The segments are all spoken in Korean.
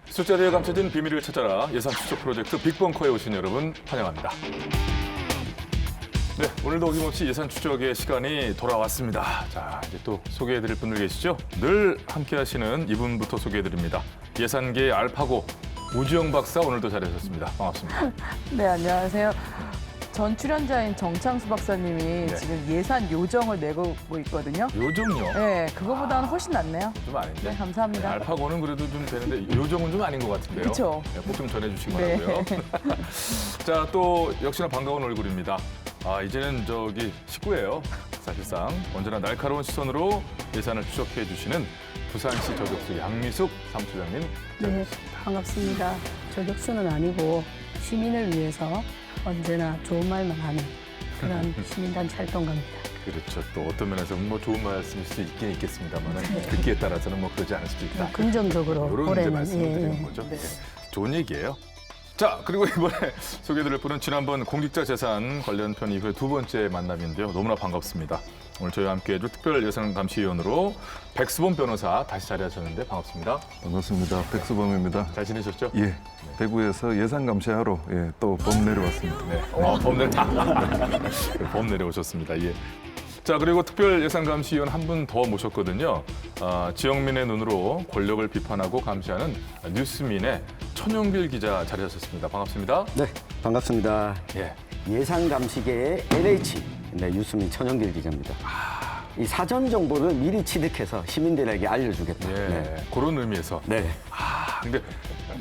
숫자리에 감춰진 비밀을 찾아라 예산 추적 프로젝트 빅벙커에 오신 여러분 환영합니다. 네, 오늘도 어김없이 예산 추적의 시간이 돌아왔습니다. 자, 이제 또 소개해드릴 분들 계시죠? 늘 함께하시는 이분부터 소개해드립니다. 예산계의 알파고 우주영 박사 오늘도 자리하셨습니다. 반갑습니다. 네, 안녕하세요. 전 출연자인 정창수 박사님이 지금 예산 요정을 내고 있거든요. 요정요? 네, 그거보다는 훨씬 낫네요. 좀 아닌데? 네, 감사합니다. 알파고는 그래도 좀 되는데 요정은 좀 아닌 것 같은데요. 그쵸. 네, 꼭 좀 전해주시기 네. 바라고요. 자, 또 역시나 반가운 얼굴입니다. 아, 이제는 저기 식구예요. 사실상 언제나 날카로운 시선으로 예산을 추적해 주시는 부산시 저격수 양미숙 사무처장님 네, 자리하셨습니다. 반갑습니다. 저격수는 아니고 시민을 위해서 언제나 좋은 말만 하는 그런 시민단체 활동가입니다. 그렇죠. 또 어떤 면에서 뭐 좋은 말씀일 수 있긴 있겠습니다만 듣기에 따라서는 뭐 그러지 않을 수도 있다. 긍정적으로 이런 이제 올해는 말씀을 드리는 거죠. 네. 좋은 얘기예요. 자, 그리고 이번에 소개해드릴 분은 지난번 공직자 재산 관련 편 이후에 두 번째 만남인데요. 너무나 반갑습니다. 오늘 저희와 함께해줄 특별예산감시위원으로 백수범 변호사 다시 자리하셨는데 반갑습니다. 반갑습니다. 백수범입니다. 잘 지내셨죠? 예, 대구에서 예산 감시하러 또 범 내려왔습니다. 네. 범 내려오셨습니다. 예. 자, 그리고 특별예산감시위원 한 분 더 모셨거든요. 지역민의 눈으로 권력을 비판하고 감시하는 뉴스민의 천용길 기자 자리하셨습니다. 반갑습니다. 네, 반갑습니다. 예. 예산감시계의 LH, 유수민 천영길 기자입니다. 이 사전 정보를 미리 취득해서 시민들에게 알려주겠다. 예. 네. 그런 의미에서. 네. 근데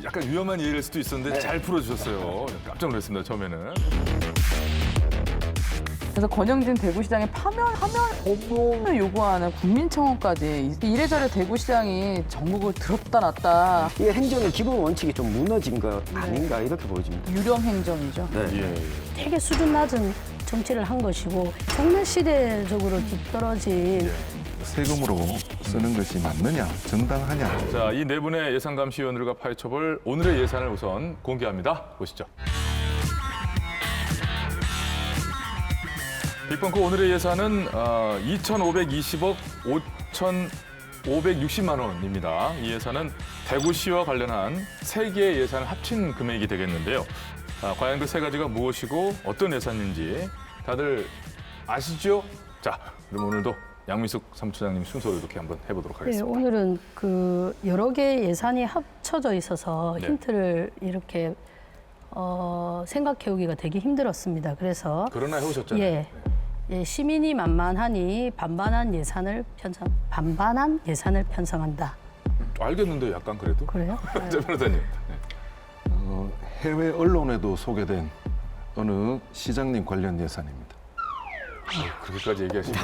약간 위험한 예일 수도 있었는데 잘 풀어주셨어요. 깜짝 놀랐습니다, 처음에는. 그래서 권영진 대구시장의 파면 거부를 요구하는 국민청원까지 이래저래 대구시장이 전국을 들었다 놨다 이 행정의 기본 원칙이 좀 무너진 것 아닌가 이렇게 보여집니다. 유령 행정이죠. 네. 예. 되게 수준 낮은 정치를 한 것이고 정말 시대적으로 뒤떨어진 세금으로 쓰는 것이 맞느냐, 정당하냐. 자, 이 네 분의 예산감시위원들과 파헤쳐볼 오늘의 예산을 우선 공개합니다. 보시죠. 빅벙커 오늘의 예산은 2,520억 5,560만 원입니다. 이 예산은 대구시와 관련한 세 개의 예산을 합친 금액이 되겠는데요. 과연 그 세 가지가 무엇이고 어떤 예산인지 다들 아시죠? 자, 그럼 오늘도 양미숙 사무처장님 순서로 이렇게 한번 해보도록 네, 하겠습니다. 오늘은 그 여러 개의 예산이 합쳐져 있어서 네. 힌트를 이렇게 생각해오기가 되게 힘들었습니다. 그래서 그러나 해오셨잖아요. 예. 예, 시민이 만만하니 반반한 예산을 편성한다. 알겠는데 약간 그래도. 그래요? 자, 변호사님. 해외 언론에도 소개된 어느 시장님 관련 예산입니다. 그렇게까지 얘기하시면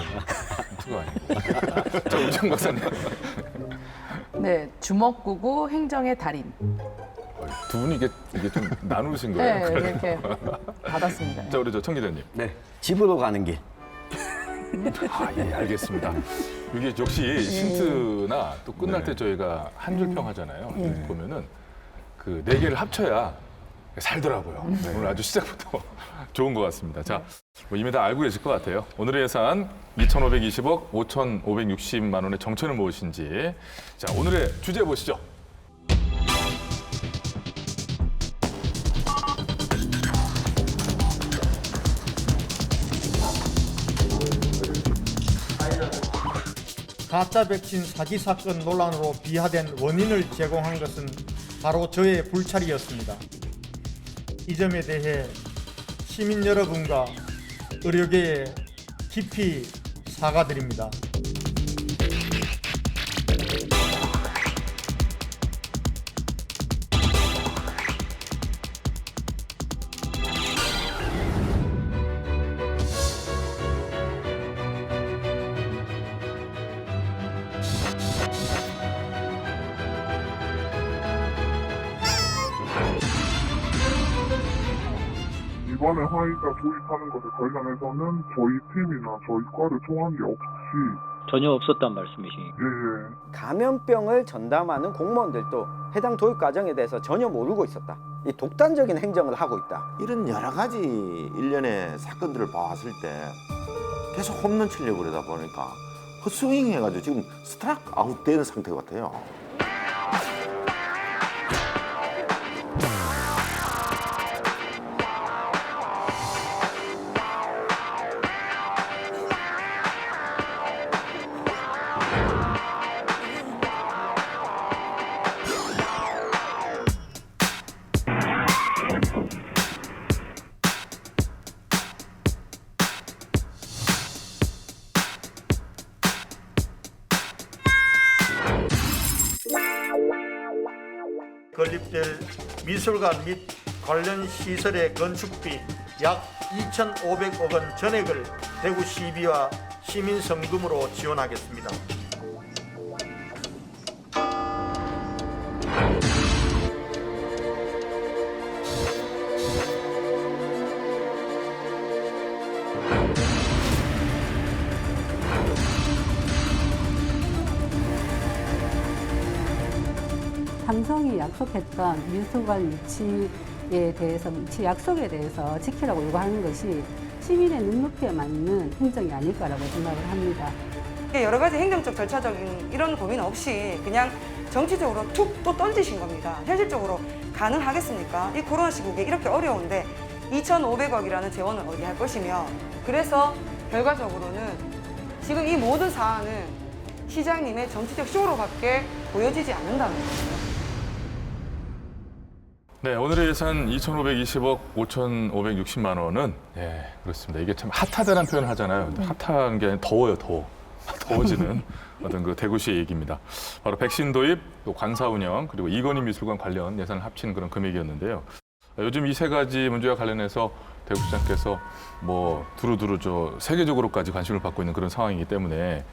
투가 아니고. 자, 우정 박사님. 네, 주먹구구 행정의 달인. 두 분이 이게 좀 나누신 거예요? 네, 이렇게 받았습니다. 자, 우리 저 청 기자님. 네. 집으로 가는 길. 예, 알겠습니다. 이게 역시 힌트나 또 끝날 때 저희가 한 줄 평 하잖아요. 보면은 그 네 개를 합쳐야 살더라고요. 오늘 아주 시작부터 좋은 것 같습니다. 자, 뭐 이미 다 알고 계실 것 같아요. 오늘의 예산 2,520억 5,560만 원의 정체는 무엇인지. 자, 오늘의 주제 보시죠. 가짜 백신 사기 사건 논란으로 비화된 원인을 제공한 것은 바로 저의 불찰이었습니다. 이 점에 대해 시민 여러분과 의료계에 깊이 사과드립니다. 이번에 화이자 도입하는 것에 관련해서는 저희 팀이나 저희 과를 통한 게 없이 전혀 없었단 말씀이시니까. 예예 감염병을 전담하는 공무원들도 해당 도입 과정에 대해서 전혀 모르고 있었다. 이 독단적인 행정을 하고 있다. 이런 여러 가지 일련의 사건들을 봐왔을 때 계속 홈런 치려고 그러다 보니까 헛스윙 해가지고 지금 스트라이크 아웃 되는 상태 같아요. 건립될 미술관 및 관련 시설의 건축비 약 2,500억 원 전액을 대구 시비와 시민 성금으로 지원하겠습니다. 삼성이 약속했던 미술관 위치에 대해서, 위치 약속에 대해서 지키라고 요구하는 것이 시민의 눈높이에 맞는 행정이 아닐까라고 생각을 합니다. 여러 가지 행정적 절차적인 이런 고민 없이 그냥 정치적으로 툭 또 던지신 겁니다. 현실적으로 가능하겠습니까? 이 코로나 시국에 이렇게 어려운데 2,500억이라는 재원을 어디 할 것이며, 그래서 결과적으로는 지금 이 모든 사안은 시장님의 정치적 쇼로밖에 보여지지 않는다는 거죠. 네, 오늘의 예산 2,520억 5,560만 원은 예, 그렇습니다. 이게 참 핫하다는 표현을 하잖아요. 근데 핫한 게 아니라 더워요, 더워. 더워지는 어떤 그 대구시의 얘기입니다. 바로 백신 도입, 또 관사 운영, 그리고 이건희 미술관 관련 예산을 합친 그런 금액이었는데요. 요즘 이 세 가지 문제와 관련해서 대구시장께서 뭐 두루두루 세계적으로까지 관심을 받고 있는 그런 상황이기 때문에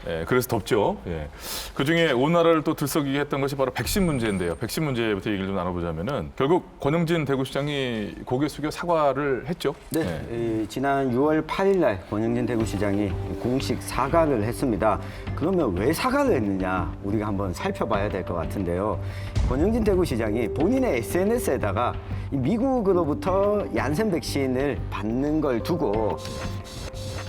예, 그래서 덥죠. 예. 그중에 온 나라를 또 들썩이게 했던 것이 바로 백신 문제인데요. 백신 문제부터 얘기를 좀 나눠보자면은 결국 권영진 대구시장이 고개 숙여 사과를 했죠. 네, 지난 6월 8일 날 권영진 대구시장이 공식 사과를 했습니다. 그러면 왜 사과를 했느냐 우리가 한번 살펴봐야 될 것 같은데요. 권영진 대구시장이 본인의 SNS에다가 미국으로부터 얀센 백신을 받는 걸 두고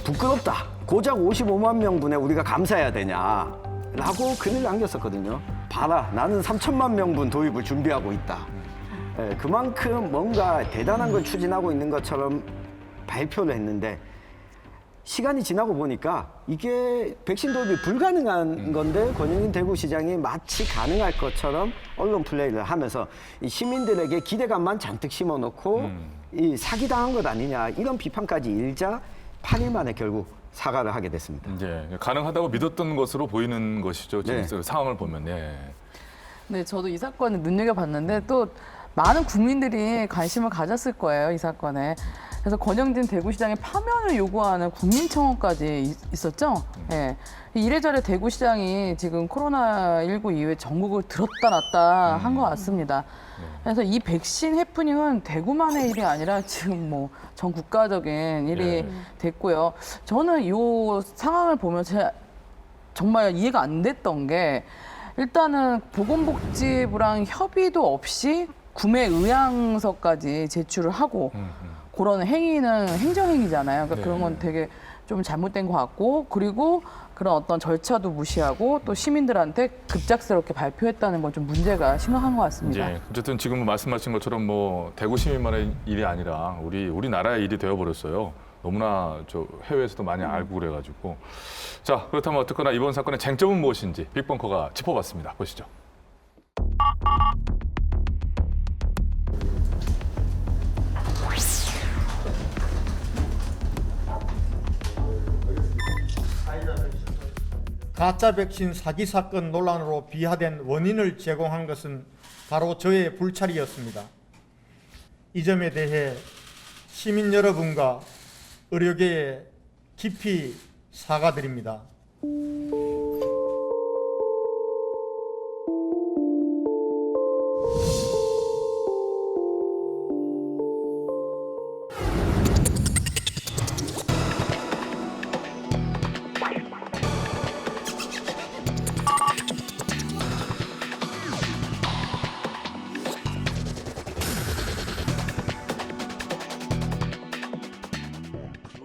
부끄럽다. 고작 55만 명분에 우리가 감사해야 되냐라고 글을 남겼었거든요. 봐라, 나는 3천만 명분 도입을 준비하고 있다. 그만큼 뭔가 대단한 걸 추진하고 있는 것처럼 발표를 했는데, 시간이 지나고 보니까 이게 백신 도입이 불가능한 건데 권영진 대구시장이 마치 가능할 것처럼 언론 플레이를 하면서 이 시민들에게 기대감만 잔뜩 심어놓고 이 사기당한 것 아니냐, 이런 비판까지 일자 8일 만에 결국 사과를 하게 됐습니다. 이제 가능하다고 믿었던 것으로 보이는 것이죠. 지금 네. 상황을 보면. 예. 네, 저도 이 사건을 눈여겨봤는데 또 많은 국민들이 관심을 가졌을 거예요, 이 사건에. 그래서 권영진 대구시장의 파면을 요구하는 국민청원까지 있었죠. 예. 이래저래 대구시장이 지금 코로나19 이후에 전국을 들었다 놨다 한 것 같습니다. 그래서 이 백신 해프닝은 대구만의 일이 아니라 지금 뭐 전 국가적인 일이 됐고요. 저는 이 상황을 보면 정말 이해가 안 됐던 게, 일단은 보건복지부랑 협의도 없이 구매 의향서까지 제출을 하고 그런 행위는 행정행위잖아요. 그러니까 그런 건 되게 좀 잘못된 것 같고, 그리고 그런 어떤 절차도 무시하고 또 시민들한테 급작스럽게 발표했다는 건 좀 문제가 심각한 것 같습니다. 예, 어쨌든 지금 말씀하신 것처럼 뭐 대구 시민만의 일이 아니라 우리나라의 일이 되어버렸어요. 너무나 해외에서도 많이 알고 그래가지고. 자, 그렇다면 어쨌거나 이번 사건의 쟁점은 무엇인지 빅벙커가 짚어봤습니다. 보시죠. 가짜 백신 사기 사건 논란으로 비화된 원인을 제공한 것은 바로 저의 불찰이었습니다. 이 점에 대해 시민 여러분과 의료계에 깊이 사과드립니다.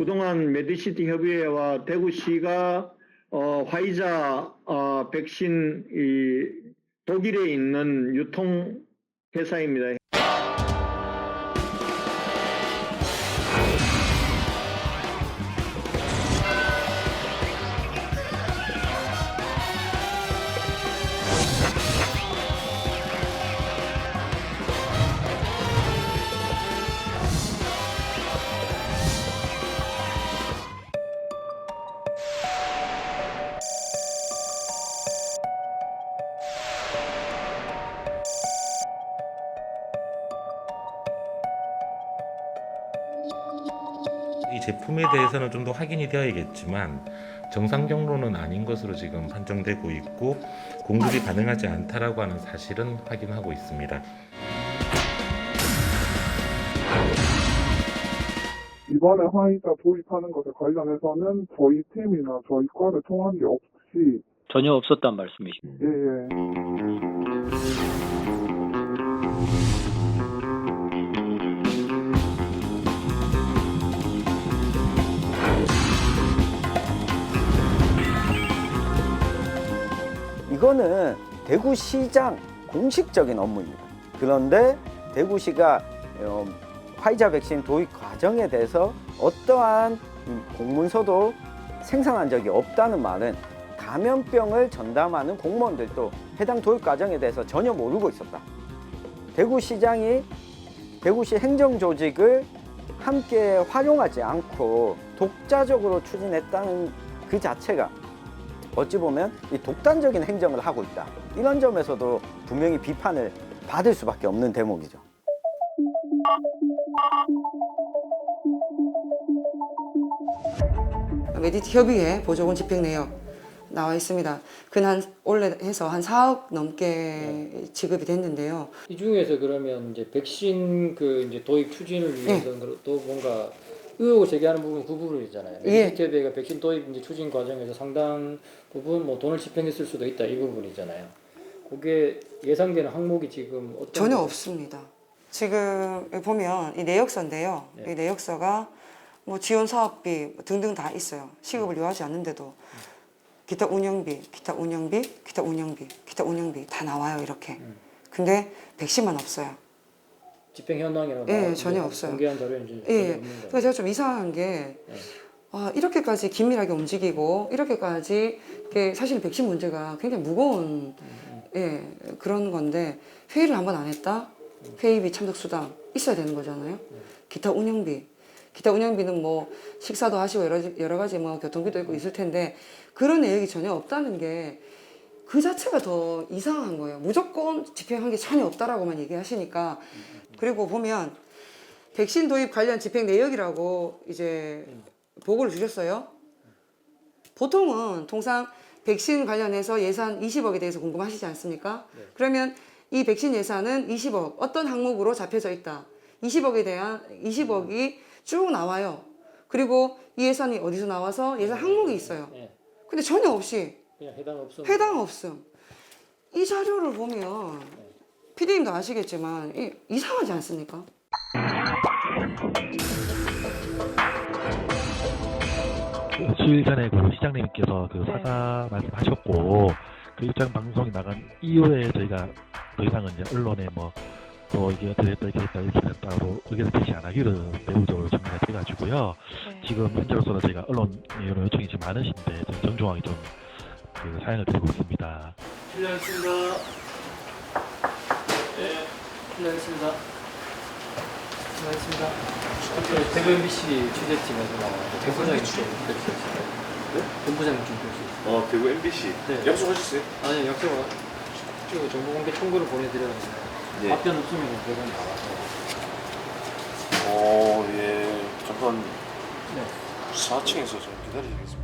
그동안 메디시티 협의회와 대구시가 화이자 백신 독일에 있는 유통 회사입니다. 이 제품에 대해서는 좀 더 확인이 되어야겠지만 정상 경로는 아닌 것으로 지금 판정되고 있고 공급이 가능하지 않다라고 하는 사실은 확인하고 있습니다. 이번에 화이자 도입하는 것에 관련해서는 저희 팀이나 저희 과를 통한 게 없이 전혀 없었단 말씀이십니까? 예. 이거는 대구시장 공식적인 업무입니다. 그런데 대구시가 화이자 백신 도입 과정에 대해서 어떠한 공문서도 생산한 적이 없다는 말은 감염병을 전담하는 공무원들도 해당 도입 과정에 대해서 전혀 모르고 있었다. 대구시장이 대구시 행정조직을 함께 활용하지 않고 독자적으로 추진했다는 그 자체가 어찌 보면 이 독단적인 행정을 하고 있다. 이런 점에서도 분명히 비판을 받을 수밖에 없는 대목이죠. 메디티 협의회 보조금 집행 내역 나와 있습니다. 그한 올해 해서 한 4억 넘게 지급이 됐는데요. 이 중에서 그러면 이제 백신 이제 도입 추진을 위해서 또 뭔가 의혹을 제기하는 부분 그 부분이잖아요. 메디시티 협의회가 백신 도입 이제 추진 과정에서 상당 부분 뭐 돈을 집행했을 수도 있다 이 부분이잖아요. 그게 예상되는 항목이 지금 어떤 전혀 없습니다. 지금 보면 이 내역서인데요. 이 내역서가 뭐 지원 사업비 등등 다 있어요. 시급을 요하지 않는데도 기타 운영비, 기타 운영비, 기타 운영비, 기타 운영비 다 나와요 이렇게. 근데 백신만 없어요. 집행 현황이라고 전혀 없어요. 공개한 자료는 이제 전혀 없는 그래서 제가 좀 이상한 게 이렇게까지 긴밀하게 움직이고 이렇게까지 사실 백신 문제가 굉장히 무거운 그런 건데 회의를 한 번 안 했다? 회의비 참석 수당 있어야 되는 거잖아요. 기타 운영비는 뭐 식사도 하시고 여러 가지 뭐 교통비도 있고 있을 텐데 그런 내역이 전혀 없다는 게 그 자체가 더 이상한 거예요. 무조건 집행한 게 전혀 없다라고만 얘기하시니까. 그리고 보면 백신 도입 관련 집행 내역이라고 이제 보고를 주셨어요. 보통은 통상 백신 관련해서 예산 20억에 대해서 궁금하시지 않습니까? 그러면 이 백신 예산은 20억 어떤 항목으로 잡혀져 있다. 20억이 쭉 나와요. 그리고 이 예산이 어디서 나와서 예산 항목이 있어요. 근데 전혀 없이 그냥 해당 없음. 이 자료를 보면 PD님도 아시겠지만 이상하지 않습니까? 수일 전에 그 시장님께서 그 사과 말씀하셨고 그 일정 방송이 나간 이후에 저희가 더 이상은 이제 언론에 뭐 또 이게 어떻게 됐다 이렇게 됐다로 의견을 제시 안 하기를 내부적으로 정리가 돼가지고요. 지금 현재로서는 저희가 언론 요청이 지금 많으신데 정중하게 좀 그 사연을 드리고 있습니다. 실례하겠습니다. 실례하겠습니다. 실례하겠습니다. 대구 MBC 취재팀에서 나온 본부장님 좀 뵙겠습니다. 본부장님 좀 뵙겠습니다. 대구 MBC 약속하셨어요? 아니 약속은 정보공개 청구를 보내드렸는데 답변 없으면 대본 나와서. 예. 잠깐 4층에서 좀 기다리겠습니다.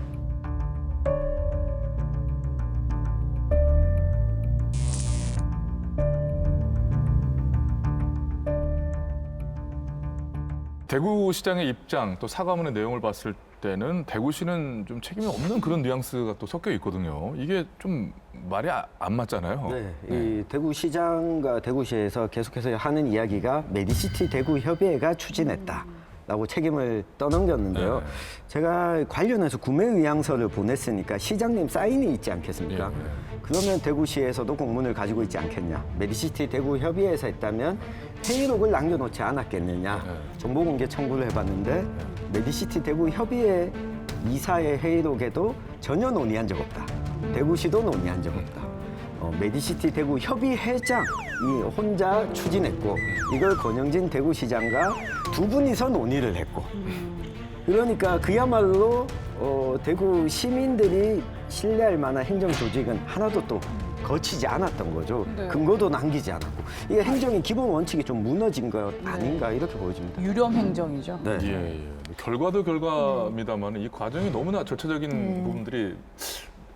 대구시장의 입장 또 사과문의 내용을 봤을 때는 대구시는 좀 책임이 없는 그런 뉘앙스가 또 섞여 있거든요. 이게 좀 말이 안 맞잖아요. 이 대구시장과 대구시에서 계속해서 하는 이야기가 메디시티 대구협의회가 추진했다. 라고 책임을 떠넘겼는데요. 제가 관련해서 구매 의향서를 보냈으니까 시장님 사인이 있지 않겠습니까? 그러면 대구시에서도 공문을 가지고 있지 않겠냐. 메디시티 대구 협의회에서 했다면 회의록을 남겨놓지 않았겠느냐. 정보공개 청구를 해봤는데 메디시티 대구 협의회 이사의 회의록에도 전혀 논의한 적 없다. 대구시도 논의한 적 없다. 메디시티 대구 협의회장이 혼자 추진했고 이걸 권영진 대구시장과 두 분이서 논의를 했고 그러니까 그야말로 대구 시민들이 신뢰할 만한 행정 조직은 하나도 또 거치지 않았던 거죠. 네. 근거도 남기지 않았고 이게 행정의 기본 원칙이 좀 무너진 것 아닌가 이렇게 보여집니다. 유령 행정이죠. 네. 예. 결과도 결과입니다만 이 과정이 너무나 절차적인 부분들이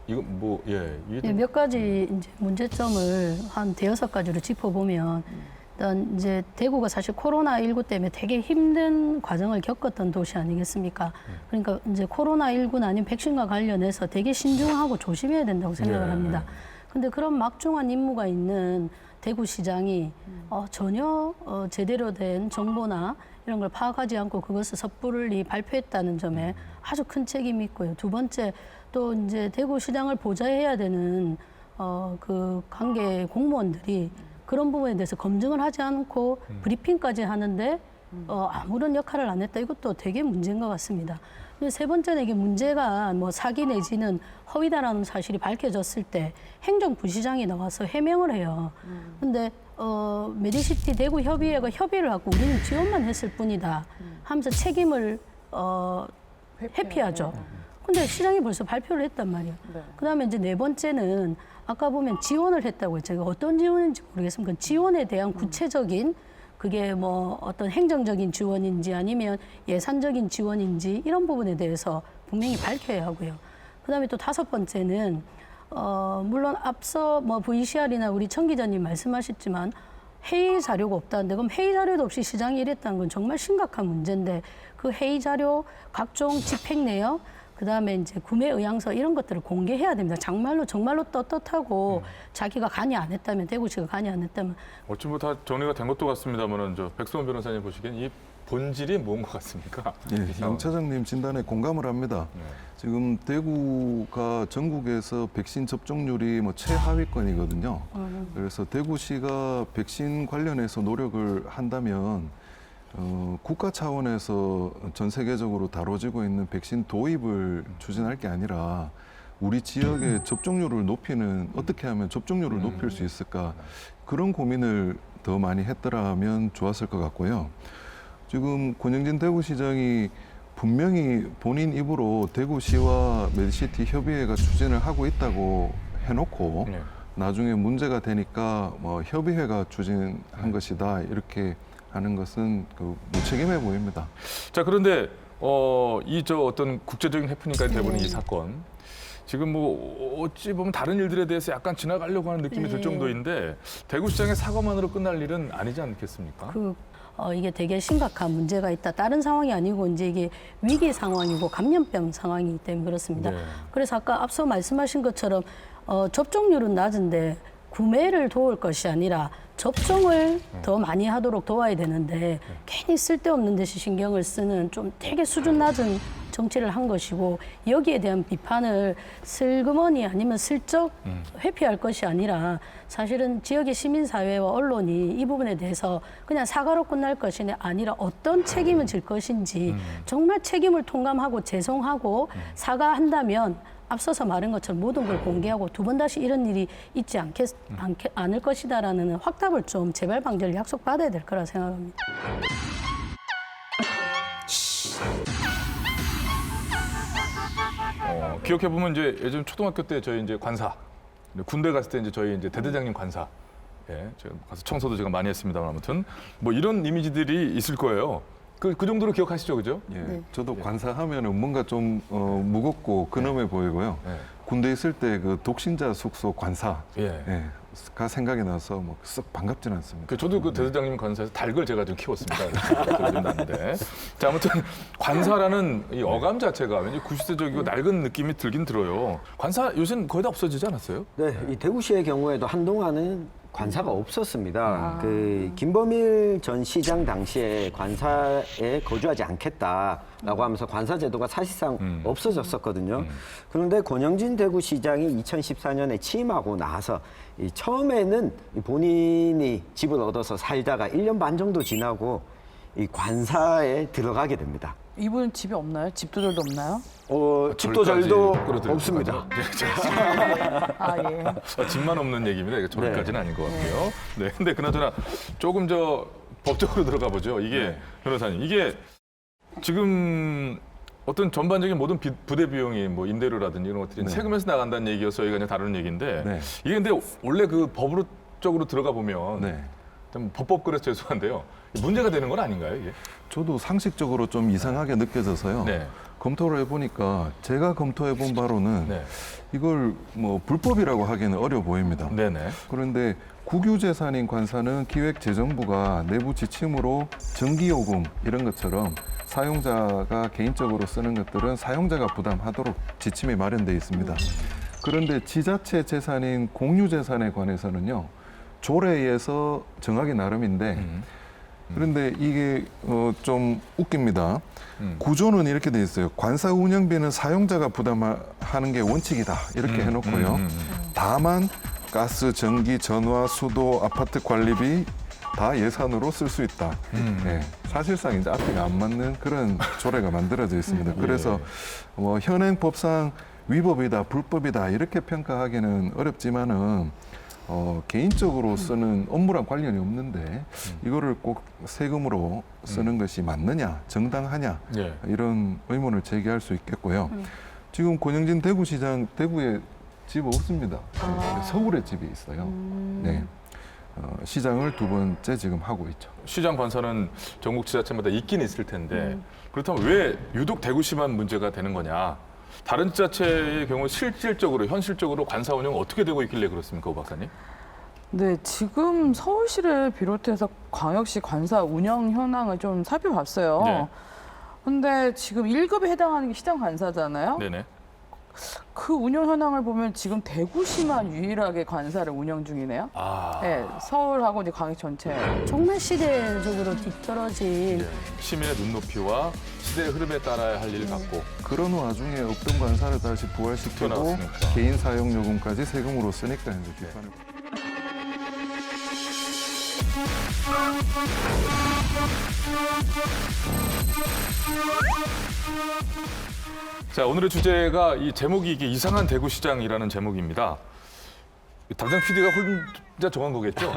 이거 뭐 이게 몇 가지 이제 문제점을 한 대여섯 가지로 짚어보면 일단 이제 대구가 사실 코로나19 때문에 되게 힘든 과정을 겪었던 도시 아니겠습니까? 그러니까 이제 코로나19나 아니면 백신과 관련해서 되게 신중하고 조심해야 된다고 생각을 합니다. 근데 그런 막중한 임무가 있는 대구시장이 전혀 제대로 된 정보나 이런 걸 파악하지 않고 그것을 섣불리 발표했다는 점에 아주 큰 책임이 있고요. 두 번째, 또 이제 대구시장을 보좌해야 되는 그 관계 공무원들이 그런 부분에 대해서 검증을 하지 않고 브리핑까지 하는데 아무런 역할을 안 했다. 이것도 되게 문제인 것 같습니다. 근데 세 번째는 이게 문제가 뭐 사기 내지는 허위다라는 사실이 밝혀졌을 때 행정부시장이 나와서 해명을 해요. 근데 메디시티 대구 협의회가 협의를 하고 우리는 지원만 했을 뿐이다 하면서 책임을 회피하죠. 근데 시장이 벌써 발표를 했단 말이에요. 그다음에 이제 네 번째는 아까 보면 지원을 했다고 했잖아요. 어떤 지원인지 모르겠습니다. 지원에 대한 구체적인 그게 뭐 어떤 행정적인 지원인지 아니면 예산적인 지원인지 이런 부분에 대해서 분명히 밝혀야 하고요. 그다음에 또 다섯 번째는 물론 앞서 뭐 VCR이나 우리 청 기자님 말씀하셨지만 회의 자료가 없다는데 그럼 회의 자료도 없이 시장이 이랬다는 건 정말 심각한 문제인데 그 회의 자료, 각종 집행 내역, 그다음에 이제 구매 의향서 이런 것들을 공개해야 됩니다. 정말로 떳떳하고 자기가 관여 안 했다면 대구시가 관여 안 했다면 어찌 뭐 다 정리가 된 것도 같습니다만은 저 백성원 변호사님 보시기엔 이 본질이 뭔 것 같습니까? 양 차장님 진단에 공감을 합니다. 지금 대구가 전국에서 백신 접종률이 뭐 최하위권이거든요. 그래서 대구시가 백신 관련해서 노력을 한다면 국가 차원에서 전 세계적으로 다뤄지고 있는 백신 도입을 추진할 게 아니라 우리 지역의 접종률을 높이는 어떻게 하면 접종률을 높일 수 있을까 그런 고민을 더 많이 했더라면 좋았을 것 같고요. 지금 권영진 대구시장이 분명히 본인 입으로 대구시와 메디시티 협의회가 추진을 하고 있다고 해놓고 나중에 문제가 되니까 뭐 협의회가 추진한 것이다 이렇게 하는 것은 그 무책임해 보입니다. 자, 그런데 이 저 어떤 국제적인 해프닝까지 돼버린 이 사건 지금 뭐 어찌 보면 다른 일들에 대해서 약간 지나가려고 하는 느낌이 들 정도인데 대구시장의 사과만으로 끝날 일은 아니지 않겠습니까? 이게 되게 심각한 문제가 있다. 다른 상황이 아니고 이제 이게 위기 상황이고 감염병 상황이기 때문에 그렇습니다. 그래서 아까 앞서 말씀하신 것처럼 접종률은 낮은데 구매를 도울 것이 아니라 접종을 더 많이 하도록 도와야 되는데 괜히 쓸데없는 데서 신경을 쓰는 좀 되게 수준 낮은 정치를 한 것이고 여기에 대한 비판을 슬그머니 아니면 슬쩍 회피할 것이 아니라 사실은 지역의 시민사회와 언론이 이 부분에 대해서 그냥 사과로 끝날 것이 아니라 어떤 책임을 질 것인지 정말 책임을 통감하고 죄송하고 사과한다면 앞서서 말한 것처럼 모든 걸 공개하고 두 번 다시 이런 일이 있지 않을 것이다라는 확답을 좀 재발 방지를 약속받아야 될 거라 생각합니다. 기억해 보면 이제 예전 초등학교 때 저희 이제 관사 군대 갔을 때 이제 저희 이제 대대장님 관사 제가 가서 청소도 제가 많이 했습니다만 아무튼 뭐 이런 이미지들이 있을 거예요. 그 정도로 기억하시죠, 그죠? 저도 관사하면은 뭔가 좀 무겁고 근엄해 보이고요. 군대 있을 때 그 독신자 숙소 관사가 생각이 나서 뭐 썩 반갑지는 않습니다. 저도 그 대대장님 관사에서 닭을 제가 좀 키웠습니다. 나는데. 자, 아무튼 관사라는 이 어감 자체가 왠지 구시대적이고 낡은 느낌이 들긴 들어요. 관사 요새는 거의 다 없어지지 않았어요? 네, 이 대구시의 경우에도 한동안은 관사가 없었습니다. 그 김범일 전 시장 당시에 관사에 거주하지 않겠다라고 하면서 관사 제도가 사실상 없어졌었거든요. 그런데 권영진 대구시장이 2014년에 취임하고 나서 처음에는 본인이 집을 얻어서 살다가 1년 반 정도 지나고 이 관사에 들어가게 됩니다. 이분은 집이 없나요? 집도절도 없나요? 집도 절도 없습니다. 아, 예. 집만 없는 얘기입니다. 이거 절까지는 아닌 것 같고요. 네, 근데 그나저나 조금 저 법적으로 들어가 보죠. 이게 변호사님, 이게 지금 어떤 전반적인 모든 부대 비용이 뭐 임대료라든지 이런 것들이 세금에서 나간다는 얘기여서 저희가 그냥 다루는 얘기인데 이게 근데 원래 그 법으로 쪽으로 들어가 보면 좀 법법그래서 죄송한데요. 문제가 되는 건 아닌가요, 이게? 저도 상식적으로 좀 이상하게 느껴져서요. 검토를 해보니까 제가 검토해본 바로는 이걸 뭐 불법이라고 하기는 어려 보입니다. 그런데 국유재산인 관사는 기획재정부가 내부 지침으로 전기요금 이런 것처럼 사용자가 개인적으로 쓰는 것들은 사용자가 부담하도록 지침이 마련되어 있습니다. 그런데 지자체 재산인 공유재산에 관해서는요. 조례에 의해서 정하기 나름인데 그런데 이게 좀 웃깁니다. 구조는 이렇게 돼 있어요. 관사 운영비는 사용자가 부담하는 게 원칙이다. 이렇게 해놓고요. 다만 가스, 전기, 전화, 수도, 아파트 관리비 다 예산으로 쓸 수 있다. 네, 사실상 이제 앞뒤가 안 맞는 그런 조례가 만들어져 있습니다. 그래서 뭐 현행 법상 위법이다, 불법이다 이렇게 평가하기는 어렵지만은 개인적으로 쓰는 업무랑 관련이 없는데 이거를 꼭 세금으로 쓰는 것이 맞느냐, 정당하냐 이런 의문을 제기할 수 있겠고요. 지금 권영진 대구시장 대구에 집 없습니다. 서울에 집이 있어요. 네. 시장을 2번째 지금 하고 있죠. 시장 관사는 전국 지자체마다 있긴 있을 텐데 그렇다면 왜 유독 대구시만 문제가 되는 거냐? 다른 지자체의 경우 실질적으로 현실적으로 관사 운영 어떻게 되고 있길래 그렇습니까, 오 박사님? 네, 지금 서울시를 비롯해서 광역시 관사 운영 현황을 좀 살펴봤어요. 근데 지금 1급에 해당하는 게 시장 관사잖아요. 네네. 그 운영 현황을 보면 지금 대구시만 유일하게 관사를 운영 중이네요. 네, 서울하고 이제 광역 전체. 정말 시대적으로 뒤떨어진 시민의 눈높이와 시대의 흐름에 따라야 할 일 같고 그런 와중에 없던 관사를 다시 부활시키고 개인 사용 요금까지 세금으로 쓰니까 이제 비판을. 자, 오늘의 주제가 이 제목이 이게 이상한 대구시장이라는 제목입니다. 담당 PD가 혼자 정한 거겠죠?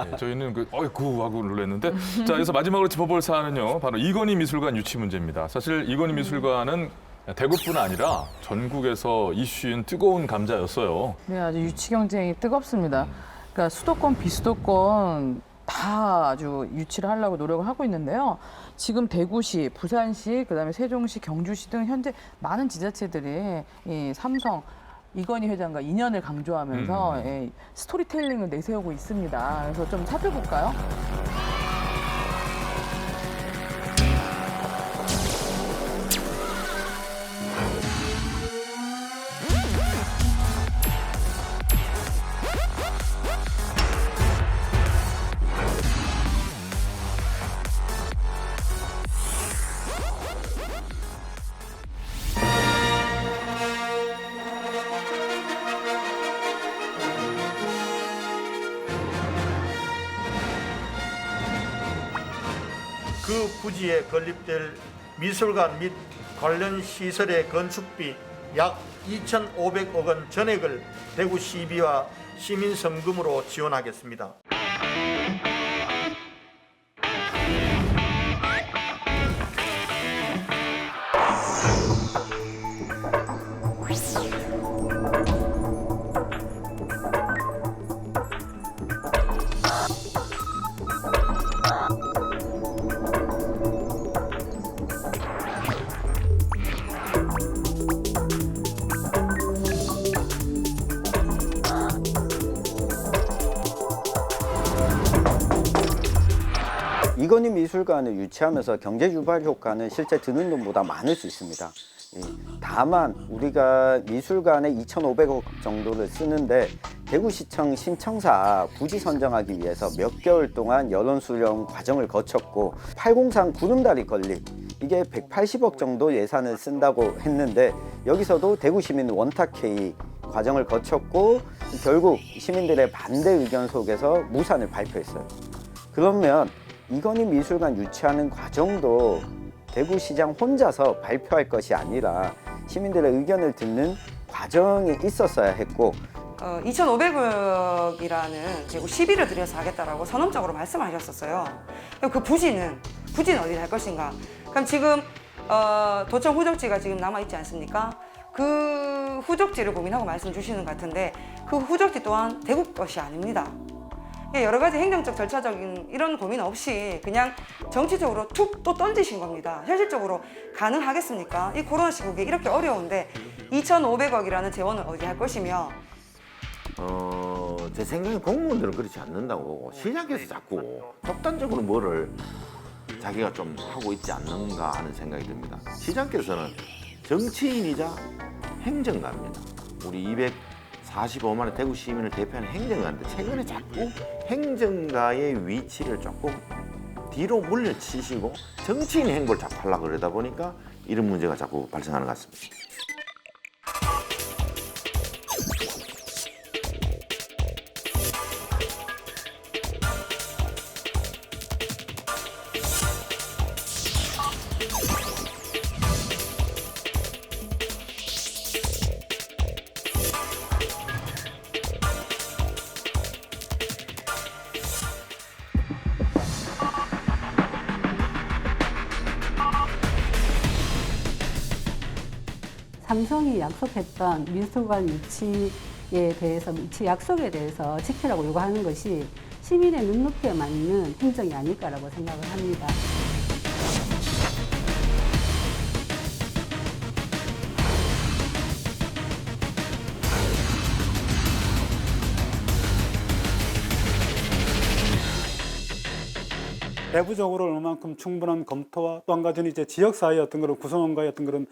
네, 저희는 하고 놀랐는데 자, 그래서 마지막으로 짚어볼 사안은요. 바로 이건희 미술관 유치 문제입니다. 사실 이건희 미술관은 대구뿐 아니라 전국에서 이슈인 뜨거운 감자였어요. 네, 아주 유치 경쟁이 뜨겁습니다. 그러니까 수도권, 비수도권 다 아주 유치를 하려고 노력을 하고 있는데요. 지금 대구시, 부산시, 그다음에 세종시, 경주시 등 현재 많은 지자체들이 이 삼성 이건희 회장과 인연을 강조하면서 스토리텔링을 내세우고 있습니다. 그래서 좀 살펴볼까요? 그 부지에 건립될 미술관 및 관련 시설의 건축비 약 2,500억 원 전액을 대구 시비와 시민 성금으로 지원하겠습니다. 이건희 미술관을 유치하면서 경제 유발 효과는 실제 드는 돈보다 많을 수 있습니다. 다만 우리가 미술관에 2,500억 정도를 쓰는데 대구시청 신청사 부지 선정하기 위해서 몇 개월 동안 여론 수렴 과정을 거쳤고 803 구름다리 건립 이게 180억 정도 예산을 쓴다고 했는데 여기서도 대구시민 원탁회의 과정을 거쳤고 결국 시민들의 반대 의견 속에서 무산을 발표했어요. 그러면 이건희 미술관 유치하는 과정도 대구시장 혼자서 발표할 것이 아니라 시민들의 의견을 듣는 과정이 있었어야 했고 2,500억이라는 대구 시비를 들여서 하겠다라고 선언적으로 말씀하셨었어요. 그 부지는 어디를 할 것인가? 그럼 지금 도청 후적지가 지금 남아 있지 않습니까? 그 후적지를 고민하고 말씀 주시는 것 같은데 그 후적지 또한 대구 것이 아닙니다. 여러 가지 행정적 절차적인 이런 고민 없이 그냥 정치적으로 툭 또 던지신 겁니다. 현실적으로 가능하겠습니까? 이 코로나 시국에 이렇게 어려운데 2,500억이라는 재원을 어디 할 것이며 제 생각에 공무원들은 그렇지 않는다고 시장에서 자꾸 독단적으로 뭐를 자기가 좀 하고 있지 않는가 하는 생각이 듭니다. 시장께서는 정치인이자 행정가입니다. 우리 245만의 대구 시민을 대표하는 행정가인데 최근에 자꾸 행정가의 위치를 조금 뒤로 물려치시고 정치인 행보를 자꾸 하려고 그러다 보니까 이런 문제가 자꾸 발생하는 것 같습니다. 삼성이 약속했던 미술관 유치에 대해서 유치 약속에 대해서 지키라고 요구하는 것이 시민의 눈높이에 맞는 행정이 아닐까라고 생각을 합니다. 내부적으로 얼마만큼 충분한 검토와 또 한 가지는 이제 지역사회의 어떤 그런 구성원과의 어떤 그런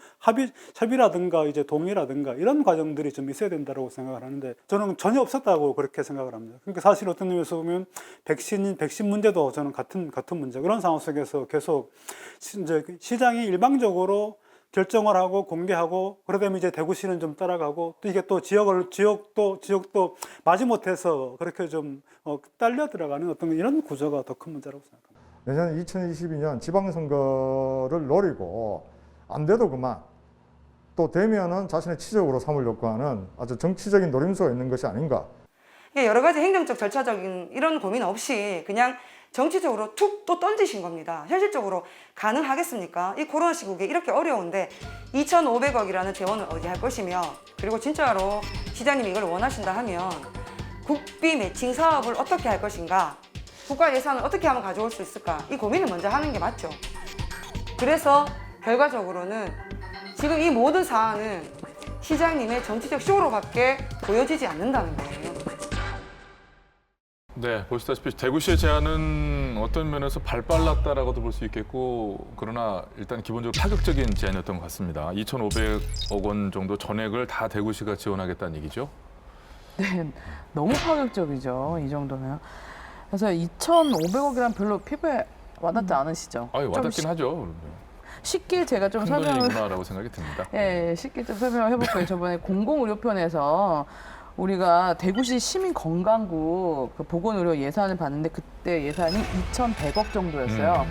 협의라든가 이제 동의라든가 이런 과정들이 좀 있어야 된다고 생각을 하는데 저는 전혀 없었다고 그렇게 생각을 합니다. 그러니까 사실 어떤 의미에서 보면 백신 문제도 저는 같은 문제 그런 상황 속에서 계속 이제 시장이 일방적으로 결정을 하고 공개하고 그러다면 이제 대구시는 좀 따라가고 또 이게 또 지역도 마지못해서 그렇게 좀 딸려 들어가는 어떤 이런 구조가 더 큰 문제라고 생각합니다. 내년 2022년 지방선거를 노리고 안 돼도 그만 또 되면은 자신의 치적으로 삼으려고 하는 아주 정치적인 노림수가 있는 것이 아닌가. 여러 가지 행정적 절차적인 이런 고민 없이 그냥 정치적으로 툭 또 던지신 겁니다. 현실적으로 가능하겠습니까? 이 코로나 시국에 이렇게 어려운데 2,500억이라는 재원을 어디 할 것이며 그리고 진짜로 시장님이 이걸 원하신다 하면 국비 매칭 사업을 어떻게 할 것인가 국가 예산을 어떻게 하면 가져올 수 있을까 이 고민을 먼저 하는 게 맞죠. 그래서 결과적으로는 지금 이 모든 사안은 시장님의 정치적 쇼로밖에 보여지지 않는다는 거예요. 네, 보시다시피 대구시의 제안은 어떤 면에서 발빨랐다라고도 볼 수 있겠고 그러나 일단 기본적으로 파격적인 제안이었던 것 같습니다. 2,500억 원 정도 전액을 다 대구시가 지원하겠다는 얘기죠? 네, 너무 파격적이죠. 이 정도면. 그래서 2,500억이란 별로 피부에 와닿지 않으시죠? 아유, 와닿긴 하죠. 쉽게 제가 좀 설명을 큰돈이구나라고 생각이 듭니다. 예, 쉽게 좀 설명을 해볼게요. 저번에 공공의료편에서 우리가 대구시 시민건강국 그 보건의료 예산을 봤는데 그때 예산이 2,100억 정도였어요.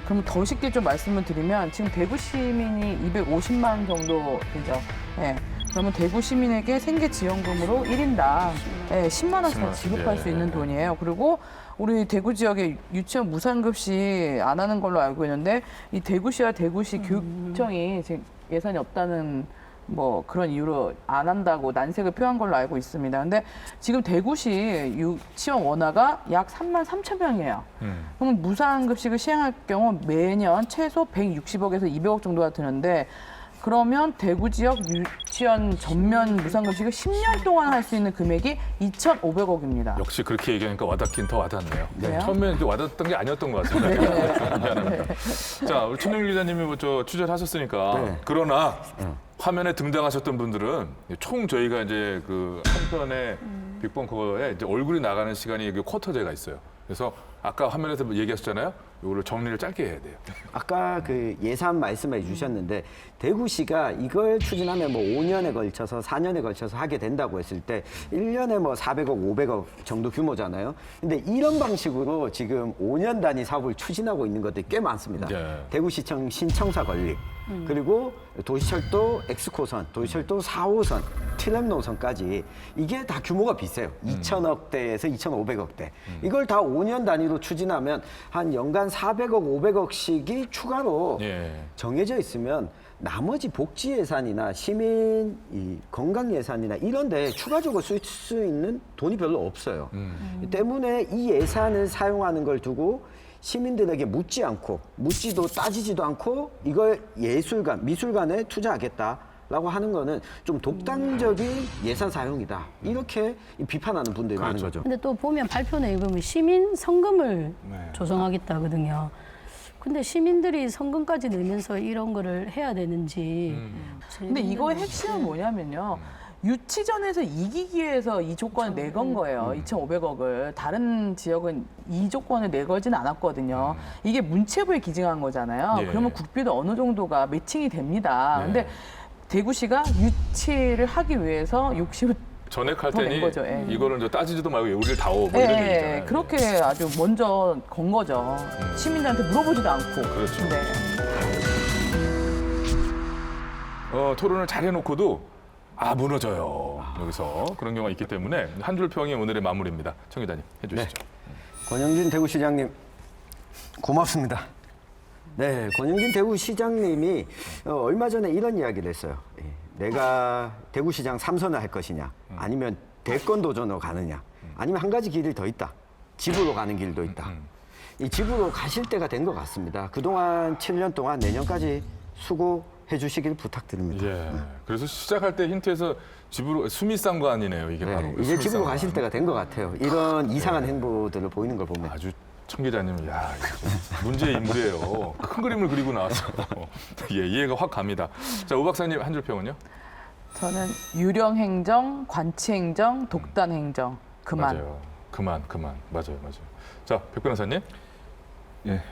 그럼 더 쉽게 좀 말씀을 드리면 지금 대구 시민이 250만 정도 되죠. 예. 그러면 대구 시민에게 생계 지원금으로 1인당 10만 원씩 지급할 수 있는 돈이에요. 그리고 우리 대구 지역에 유치원 무상급식 안 하는 걸로 알고 있는데 이 대구시와 대구시 교육청이 지금 예산이 없다는 뭐 그런 이유로 안 한다고 난색을 표한 걸로 알고 있습니다. 근데 지금 대구시 유치원 원화가 약 3만 3천 명이에요. 그러면 무상급식을 시행할 경우 매년 최소 160억에서 200억 정도가 드는데 그러면 대구 지역 유치원 전면 무상급식을 10년 동안 할 수 있는 금액이 2,500억입니다. 역시 그렇게 얘기하니까 와닿긴 더 와닿네요. 그래요? 처음에 이제 와닿았던 게 아니었던 것 같습니다. 미안합니다. 자, 우리 천영 기자님이 뭐 저 취재를 하셨으니까 네. 그러나 화면에 등장하셨던 분들은 총 저희가 이제 그 한 편의 빅벙커에 이제 얼굴이 나가는 시간이 그 쿼터제가 있어요. 그래서 아까 화면에서 얘기하셨잖아요. 이거를 정리를 짧게 해야 돼요. 아까 그 예산 말씀해 주셨는데 대구시가 이걸 추진하면 뭐 5년에 걸쳐서 4년에 걸쳐서 하게 된다고 했을 때 1년에 뭐 400억, 500억 정도 규모잖아요. 근데 이런 방식으로 지금 5년 단위 사업을 추진하고 있는 것들이 꽤 많습니다. 네. 대구시청 신청사 건립, 그리고 도시철도 X코선, 도시철도 4호선, 트램 노선까지 이게 다 규모가 비싸요. 2,000억대에서 2,500억대. 이걸 다 5년 단위로 추진하면 한 연간 400억, 500억씩이 추가로 정해져 있으면 나머지 복지 예산이나 시민 이 건강 예산이나 이런 데 추가적으로 쓸 수 있는 돈이 별로 없어요. 때문에 이 예산을 사용하는 걸 두고 시민들에게 묻지 않고 묻지도 따지지도 않고 이걸 예술관, 미술관에 투자하겠다라고 하는 거는 좀 독단적인 예산 사용이다. 이렇게 비판하는 분들이 많은 거죠. 근데 또 보면 발표 내용에 보면 시민 성금을 조성하겠다거든요. 근데 시민들이 성금까지 내면서 이런 거를 해야 되는지. 근데 이거의 핵심은 뭐냐면요. 유치전에서 이기기 위해서 이 조건을 내건 거예요. 2,500억을. 다른 지역은 이 조건을 내걸진 않았거든요. 이게 문체부에 기증한 거잖아요. 예. 그러면 국비도 어느 정도가 매칭이 됩니다. 네. 근데 대구시가 유치를 하기 위해서 욕심을 전액할 더 낸 테니 거죠. 예. 이거를 이제 따지지도 말고 우리를 다오 뭐 이런 얘기잖아요. 그렇게 아주 먼저 건 거죠. 시민들한테 물어보지도 않고. 그렇죠. 네. 토론을 잘 해놓고도 무너져요. 여기서 그런 경우가 있기 때문에 한 줄 평이 오늘의 마무리입니다. 청 기자님 해주시죠. 권영진 대구시장님 고맙습니다. 네, 권영진 대구시장님이 얼마 전에 이런 이야기를 했어요. 내가 대구시장 3선을 할 것이냐, 아니면 대권 도전으로 가느냐, 아니면 한 가지 길이 더 있다. 집으로 가는 길도 있다. 이 집으로 가실 때가 된 것 같습니다. 그동안 7년 동안 내년까지 수고해 주시길 부탁드립니다. 예. 그래서 시작할 때 힌트에서 집으로 숨이 싼 거 아니네요. 이게 바로 이제 숨이 집으로 싼 가실 거. 때가 된 것 같아요. 이런 이상한 행보들을 보이는 걸 보면. 아주 청 기자님, 야, 문제의 인물이에요. 큰 그림을 그리고 나왔어. 예, 이해가 확 갑니다. 자, 오 박사님 한 줄 평은요? 저는 유령 행정, 관치 행정, 독단 행정. 그만. 맞아요. 그만. 맞아요. 자, 백 변호사님. 예.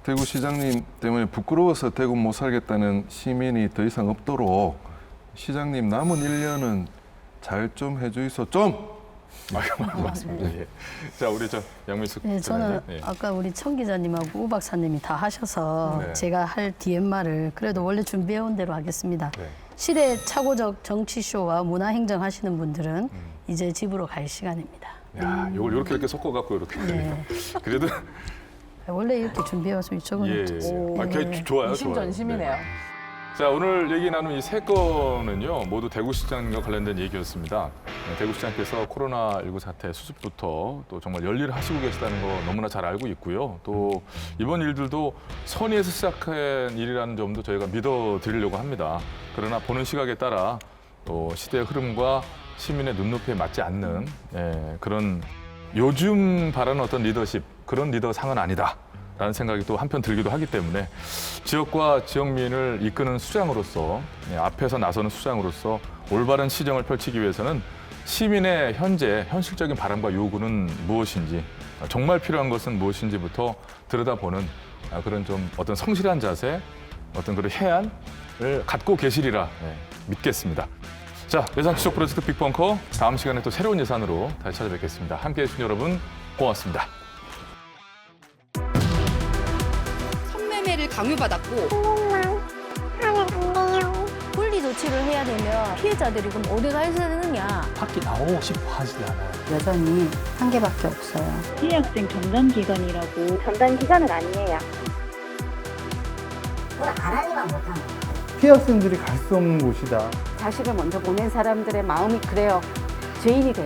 대구시장님 때문에 부끄러워서 대구 못 살겠다는 시민이 더 이상 없도록 시장님 남은 1년은 잘 좀 해주이소 좀. 맞습니다. 예. 자, 우리 저 양민숙. 네, 저는 예. 아까 우리 청 기자님하고 우 박사님이 다 하셔서 네. 제가 할 DM말을 그래도 원래 준비해온 대로 하겠습니다. 네. 시대착오적 정치쇼와 문화행정 하시는 분들은 이제 집으로 갈 시간입니다. 야, 이걸 이렇게 섞어갖고 이렇게. 네. 그래도 원래 이렇게 준비해와서 이쪽은 예. 좋아요. 이심전심이네요. 네. 자, 오늘 얘기 나눈 이 세 건은요 모두 대구시장과 관련된 얘기였습니다. 대구시장께서 코로나19 사태 수습부터 또 정말 열일을 하시고 계시다는 거 너무나 잘 알고 있고요. 또 이번 일들도 선의에서 시작한 일이라는 점도 저희가 믿어드리려고 합니다. 그러나 보는 시각에 따라 또 시대의 흐름과 시민의 눈높이에 맞지 않는 그런 요즘 바라는 어떤 리더십, 그런 리더상은 아니다. 라는 생각이 또 한편 들기도 하기 때문에 지역과 지역민을 이끄는 수장으로서 앞에서 나서는 수장으로서 올바른 시정을 펼치기 위해서는 시민의 현실적인 바람과 요구는 무엇인지 정말 필요한 것은 무엇인지부터 들여다보는 그런 좀 어떤 성실한 자세, 어떤 그런 해안을 갖고 계시리라 믿겠습니다. 자, 예산 추적 프로젝트 빅벙커 다음 시간에 또 새로운 예산으로 다시 찾아뵙겠습니다. 함께해 주신 여러분 고맙습니다. 성매매를 강요받았고 분리 조치를 해야 되면 피해자들이 그럼 어디 가야 되느냐? 밖에 나오고 싶어 하지 않아요. 여전히 한계밖에 없어요. 피해학생 전담 기관이라고. 전담 기관은 아니에요. 알아내만 못하는 피해학생들이 갈 수 없는 곳이다. 자식을 먼저 보낸 사람들의 마음이 그래요. 죄인이 돼.